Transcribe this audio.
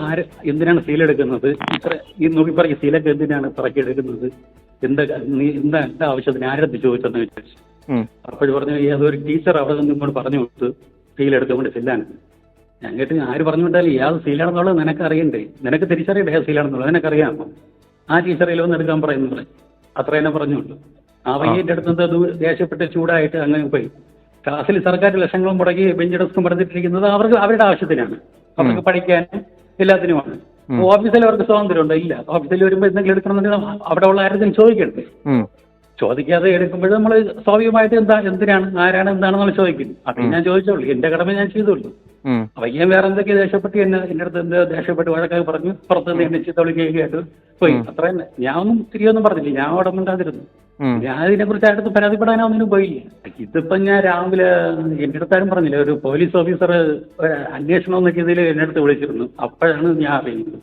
ആര് എന്തിനാണ് സീലെടുക്കുന്നത്? ഇത്ര ഈ നോക്കി പറയും സീലൊക്കെ എന്തിനാണ് പറക്കിയെടുക്കുന്നത്? എന്താ ആവശ്യത്തിന് ആരെടുത്ത് ചോദിച്ചെന്ന് വിചാരിച്ചു. അപ്പോഴും പറഞ്ഞു ഏതൊരു ടീച്ചർ അവിടെ നിന്ന് ഇങ്ങോട്ട് പറഞ്ഞു കൊടുത്ത് സീലെടുത്തുകൊണ്ട് സീലാണ്. ഞാൻ കേട്ട് ആര് പറഞ്ഞു വിട്ടാലും ഏത് സീലാണെന്നുള്ളത് നിനക്ക് അറിയണ്ടേ, നിനക്ക് തിരിച്ചറിയണ്ടേ ഏത് സീലാണെന്നുള്ളത് നിനക്കറിയാമോ? ആ ടീച്ചറിലോ ഒന്ന് എടുക്കാൻ പറയുന്നത് അത്ര തന്നെ പറഞ്ഞുള്ളൂ. ആ വയ്യന്റെ അടുത്ത് അത് ദേഷ്യപ്പെട്ട് ചൂടായിട്ട് അങ്ങനെ പോയി. ക്ലാസ്സിൽ സർക്കാർ ലക്ഷങ്ങളും മുടക്കി ബെഞ്ച് ഡെസ്കും പണിതിട്ടിരിക്കുന്നത് അവരുടെ ആവശ്യത്തിനാണ്, അവർക്ക് പഠിക്കാനും എല്ലാത്തിനുമാണ്. ഓഫീസിൽ അവർക്ക് സ്വാതന്ത്ര്യമുണ്ടോ? ഇല്ല. ഓഫീസിൽ വരുമ്പോൾ എന്തെങ്കിലും എടുക്കണമെന്നുണ്ടെങ്കിൽ അവിടെ ഉള്ള ആരെങ്കിലും ചോദിക്കണ്ടേ? ചോദിക്കാതെ എടുക്കുമ്പോൾ നമ്മൾ സ്വാഭാവികമായിട്ട് എന്തിനാണ് ആരാണ് എന്താണെന്നുള്ള ചോദിക്കും. അത് ഞാൻ ചോദിച്ചോളൂ, എന്റെ കടമ ഞാൻ ചെയ്തോളൂ. പയ്യൻ വേറെ എന്തൊക്കെ ദേഷ്യപ്പെട്ട് എന്റെ അടുത്ത് എന്താ ദേഷ്യപ്പെട്ട് വഴക്കൊക്കെ പറഞ്ഞു, പുറത്തുനിന്ന് എന്നെ ചീത്തവിളിക്കുകയായിട്ട് പോയി. അത്ര തന്നെ. ഞാൻ ഒന്നും തിരിയൊന്നും പറഞ്ഞില്ല, ഞാൻ അവിടെ മിണ്ടാതിരുന്നു. ഞാൻ ഇതിനെക്കുറിച്ച് അടുത്ത് പരാതിപ്പെടാനൊന്നിനും പോയില്ല. ഇതിപ്പം ഞാൻ രാവിലെ എന്റെ അടുത്താരും പറഞ്ഞില്ല, ഒരു പോലീസ് ഓഫീസർ അന്വേഷണം എന്നൊക്കെ ഇതിൽ എന്റെ അടുത്ത് വിളിച്ചിരുന്നു. അപ്പോഴാണ് ഞാൻ അറിയുന്നത്.